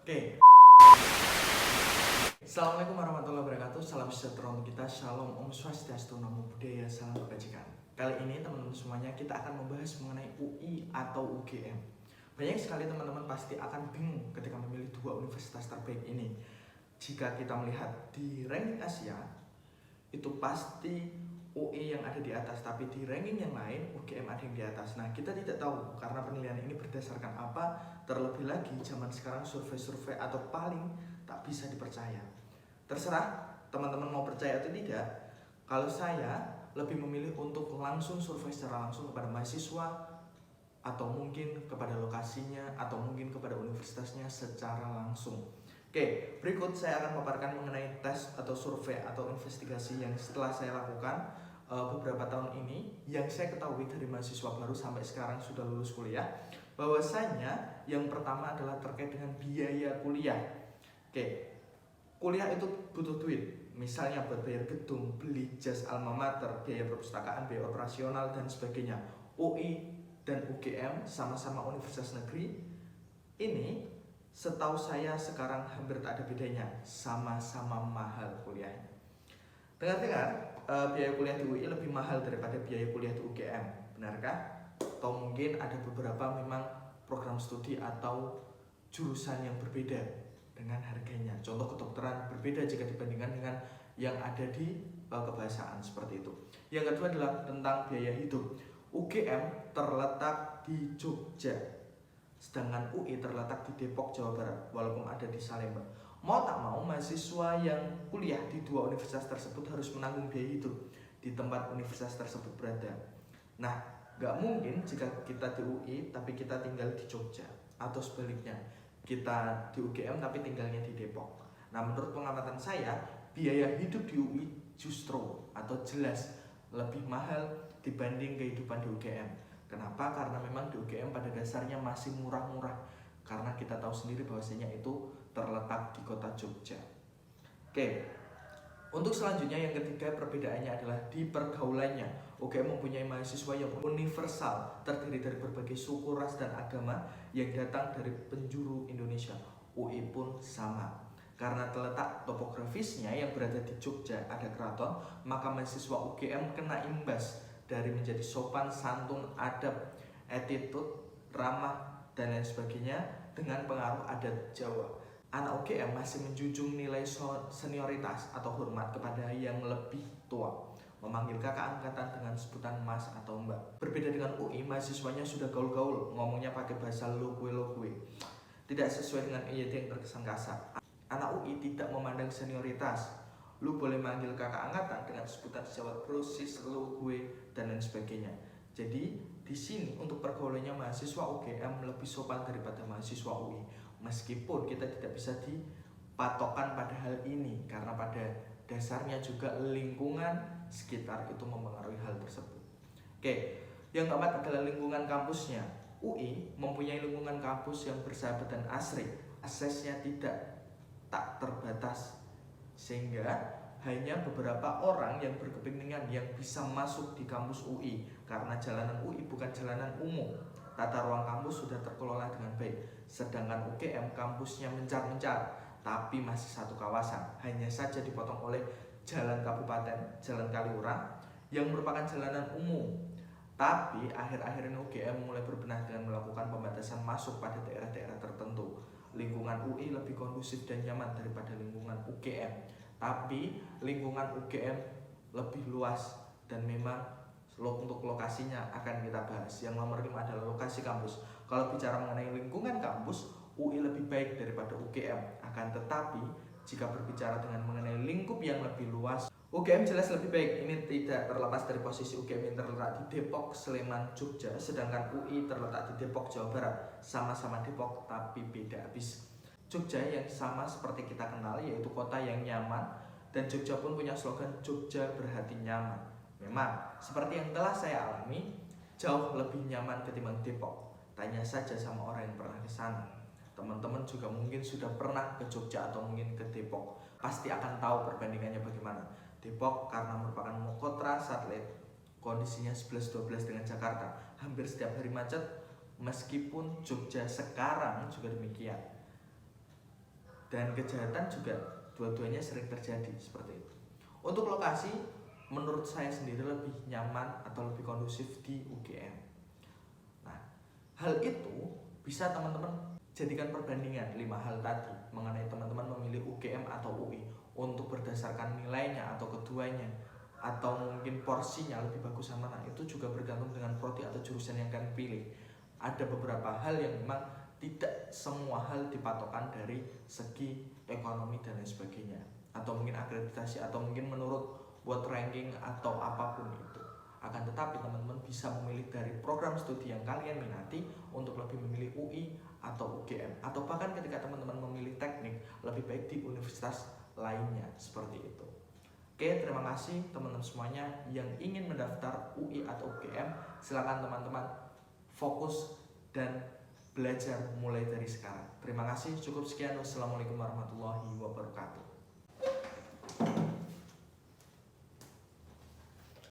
Oke. Assalamualaikum warahmatullahi wabarakatuh. Salam sejahtera untuk kita. Shalom, Om Swastiastu, Namo Buddhaya, salam kebajikan. Kali ini teman-teman semuanya kita akan membahas mengenai UI atau UGM. Banyak sekali teman-teman pasti akan bingung ketika memilih dua universitas terbaik ini. Jika kita melihat di ranking Asia, itu pasti UI yang ada di atas, tapi di ranking yang lain UGM ada yang di atas. Nah, kita tidak tahu karena penilaian ini berdasarkan apa. Terlebih lagi zaman sekarang survei-survei atau paling tak bisa dipercaya. Terserah teman-teman mau percaya atau tidak. Kalau saya lebih memilih untuk langsung survei secara langsung kepada mahasiswa, atau mungkin kepada lokasinya, atau mungkin kepada universitasnya secara langsung. Oke, berikut saya akan memaparkan mengenai tes atau survei atau investigasi yang setelah saya lakukan beberapa tahun ini, yang saya ketahui dari mahasiswa baru sampai sekarang sudah lulus kuliah. Bahwasanya yang pertama adalah terkait dengan biaya kuliah. Oke, kuliah itu butuh duit, misalnya buat bayar gedung, beli jas alma mater, biaya perpustakaan, biaya operasional, dan sebagainya. UI dan UGM sama-sama universitas negeri ini, setahu saya sekarang hampir tak ada bedanya, sama-sama mahal kuliahnya. Dengar-dengar biaya kuliah di UI lebih mahal daripada biaya kuliah di UGM, benarkah? Atau mungkin ada beberapa memang program studi atau jurusan yang berbeda dengan harganya. Contoh kedokteran berbeda jika dibandingkan dengan yang ada di kebahasaan seperti itu. Yang kedua adalah tentang biaya hidup. UGM terletak di Jogja, sedangkan UI terletak di Depok, Jawa Barat, walaupun ada di Salemba. Mau tak mau, mahasiswa yang kuliah di dua universitas tersebut harus menanggung biaya hidup di tempat universitas tersebut berada. Nah, gak mungkin jika kita di UI tapi kita tinggal di Jogja, atau sebaliknya, kita di UGM tapi tinggalnya di Depok. Nah, menurut pengamatan saya, biaya hidup di UI justru atau jelas lebih mahal dibanding kehidupan di UGM. Kenapa? Karena memang di UGM pada dasarnya masih murah-murah, karena kita tahu sendiri bahwasanya itu terletak di kota Jogja. Oke, untuk selanjutnya yang ketiga perbedaannya adalah di pergaulannya. UGM mempunyai mahasiswa yang universal, terdiri dari berbagai suku, ras, dan agama yang datang dari penjuru Indonesia. UI pun sama. Karena terletak topografisnya yang berada di Jogja ada keraton, maka mahasiswa UGM kena imbas dari menjadi sopan, santun, adab, attitude, ramah, dan lain sebagainya dengan pengaruh adat Jawa. Anak UGM masih menjunjung nilai senioritas atau hormat kepada yang lebih tua, memanggil kakak angkatan dengan sebutan mas atau mbak. Berbeda dengan UI, mahasiswanya sudah gaul-gaul, ngomongnya pakai bahasa lo gue. Tidak sesuai dengan IYT yang terkesan kasar. Anak UI tidak memandang senioritas. Lu boleh manggil kakak angkatan dengan sebutan Jawa Bro, sis, lu, gue, dan lain sebagainya. Jadi di sini untuk pergaulannya mahasiswa UGM lebih sopan daripada mahasiswa UI. Meskipun kita tidak bisa dipatokkan pada hal ini, karena pada dasarnya juga lingkungan sekitar itu mempengaruhi hal tersebut. Oke, yang keempat adalah lingkungan kampusnya. UI mempunyai lingkungan kampus yang bersahabat dan asri. Aksesnya tak terbatas, sehingga hanya beberapa orang yang berkepentingan yang bisa masuk di kampus UI, karena jalanan UI bukan jalanan umum. Tata ruang kampus sudah terkelola dengan baik. Sedangkan UGM kampusnya mencar-mencar, tapi masih satu kawasan, hanya saja dipotong oleh jalan kabupaten, jalan Kaliurang yang merupakan jalanan umum. Tapi akhir-akhir ini UGM mulai berbenah dengan melakukan pembatasan masuk pada daerah-daerah tertentu. Lingkungan UI lebih kondusif dan nyaman daripada lingkungan UGM. Tapi lingkungan UGM lebih luas dan memang untuk lokasinya akan kita bahas. Yang nomor 5 adalah lokasi kampus. Kalau bicara mengenai lingkungan kampus, UI lebih baik daripada UGM. Akan tetapi jika berbicara dengan mengenai lingkup yang lebih luas, UGM jelas lebih baik. Ini tidak terlepas dari posisi UGM yang terletak di Depok, Sleman, Jogja, sedangkan UI terletak di Depok, Jawa Barat. Sama-sama Depok tapi beda habis. Jogja yang sama seperti kita kenal, yaitu kota yang nyaman, dan Jogja pun punya slogan Jogja berhati nyaman. Memang seperti yang telah saya alami, jauh lebih nyaman ketimbang Depok. Tanya saja sama orang yang pernah ke sana. Teman-teman juga mungkin sudah pernah ke Jogja atau mungkin ke Depok, pasti akan tahu perbandingannya bagaimana. Depok karena merupakan kota satelit, kondisinya 11-12 dengan Jakarta, hampir setiap hari macet. Meskipun Jogja sekarang juga demikian. dan kejahatan juga dua-duanya sering terjadi seperti itu. Untuk lokasi, menurut saya sendiri lebih nyaman atau lebih kondusif di UGM. Nah, hal itu bisa teman-teman jadikan perbandingan 5 hal tadi mengenai teman-teman memilih UGM atau UI untuk berdasarkan nilainya atau keduanya, atau mungkin porsinya lebih bagus yang mana. Itu juga bergantung dengan prodi atau jurusan yang kalian pilih. Ada beberapa hal yang memang tidak semua hal dipatokan dari segi ekonomi dan lain sebagainya, atau mungkin akreditasi, atau mungkin menurut world ranking atau apapun itu. Akan tetapi teman-teman bisa memilih dari program studi yang kalian minati untuk lebih memilih UI atau UGM, atau bahkan ketika teman-teman memilih teknik lebih baik di universitas lainnya seperti itu. Oke, terima kasih teman-teman semuanya yang ingin mendaftar UI atau UGM. Silakan teman-teman fokus dan belajar mulai dari sekarang. Terima kasih, cukup sekian. Wassalamualaikum warahmatullahi wabarakatuh.